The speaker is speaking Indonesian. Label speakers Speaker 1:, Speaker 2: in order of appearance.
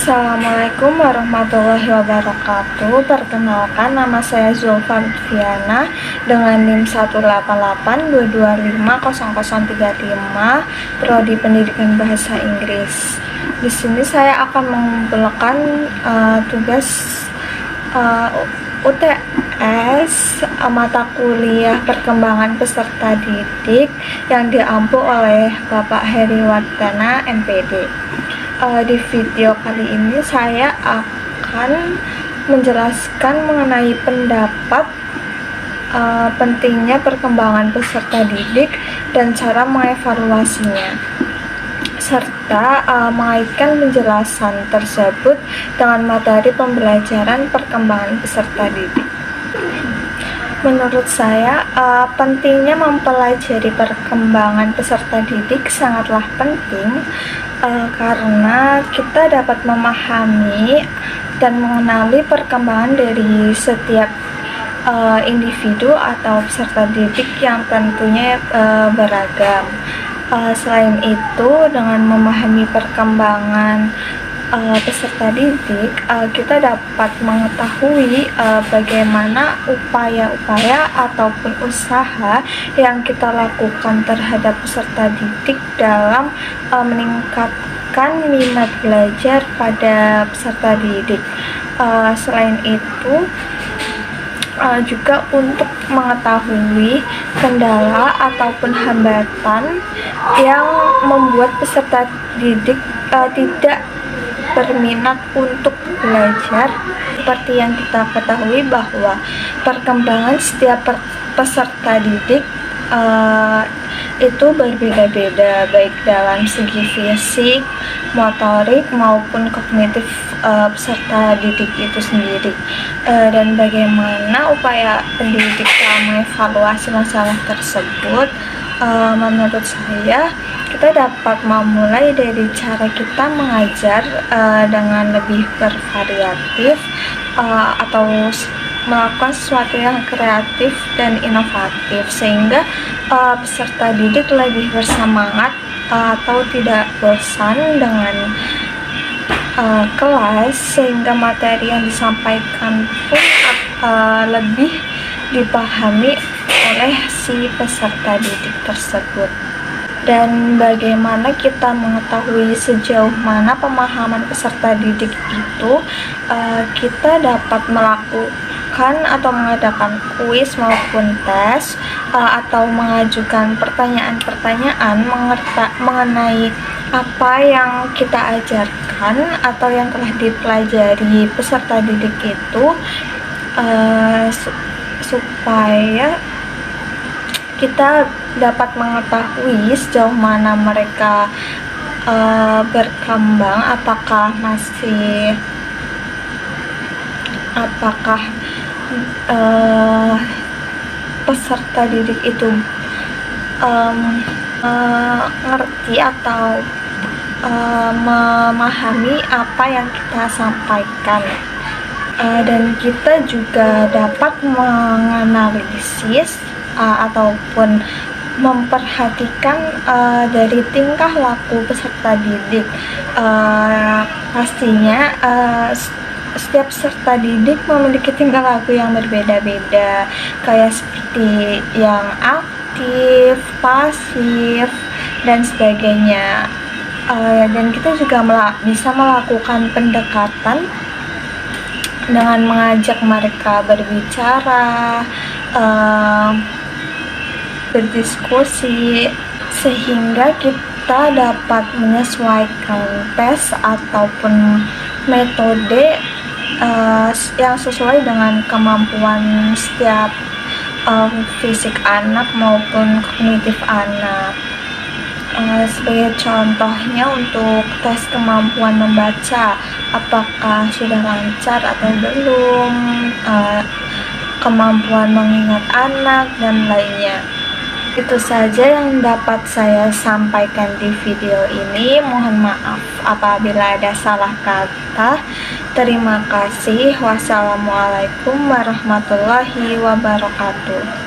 Speaker 1: Assalamualaikum warahmatullahi wabarakatuh. Perkenalkan, nama saya Zulfa Lutfiana dengan NIM 18822500035, Prodi Pendidikan Bahasa Inggris. Di sini saya akan mengumpulkan tugas UTS mata kuliah perkembangan peserta didik yang diampu oleh Bapak Heri Wardana, MPD. Di video kali ini saya akan menjelaskan mengenai pendapat pentingnya perkembangan peserta didik dan cara mengevaluasinya, serta mengaitkan penjelasan tersebut dengan materi pembelajaran perkembangan peserta didik. Menurut saya, pentingnya mempelajari perkembangan peserta didik sangatlah penting karena kita dapat memahami dan mengenali perkembangan dari setiap individu atau peserta didik yang tentunya beragam. Selain itu, dengan memahami perkembangan peserta didik, kita dapat mengetahui bagaimana upaya-upaya ataupun usaha yang kita lakukan terhadap peserta didik dalam meningkatkan minat belajar pada peserta didik. Selain itu, juga untuk mengetahui kendala ataupun hambatan yang membuat peserta didik tidak berminat untuk belajar. Seperti yang kita ketahui bahwa perkembangan setiap peserta didik itu berbeda-beda, baik dalam segi fisik, motorik maupun kognitif peserta didik itu sendiri. Dan bagaimana upaya pendidik dalam mengevaluasi masalah tersebut? Menurut saya, kita dapat memulai dari cara kita mengajar dengan lebih bervariatif atau melakukan sesuatu yang kreatif dan inovatif, sehingga peserta didik lebih bersemangat atau tidak bosan dengan kelas, sehingga materi yang disampaikan pun lebih dipahami oleh si peserta didik tersebut. Dan bagaimana kita mengetahui sejauh mana pemahaman peserta didik itu? Kita dapat melakukan atau mengadakan kuis maupun tes atau mengajukan pertanyaan-pertanyaan mengenai apa yang kita ajarkan atau yang telah dipelajari peserta didik itu, supaya kita dapat mengetahui sejauh mana mereka berkembang, apakah peserta didik itu mengerti atau memahami apa yang kita sampaikan. Dan kita juga dapat menganalisis ataupun memperhatikan dari tingkah laku peserta didik. Pastinya setiap peserta didik memiliki tingkah laku yang berbeda-beda, kayak seperti yang aktif, pasif, dan sebagainya. Dan kita juga bisa melakukan pendekatan dengan mengajak mereka berbicara, berdiskusi, sehingga kita dapat menyesuaikan tes ataupun metode yang sesuai dengan kemampuan setiap fisik anak maupun kognitif anak. Sebagai contohnya, untuk tes kemampuan membaca, apakah sudah lancar atau belum, kemampuan mengingat anak, dan lainnya. Itu saja yang dapat saya sampaikan di video ini. Mohon maaf apabila ada salah kata. Terima kasih. Wassalamualaikum warahmatullahi wabarakatuh.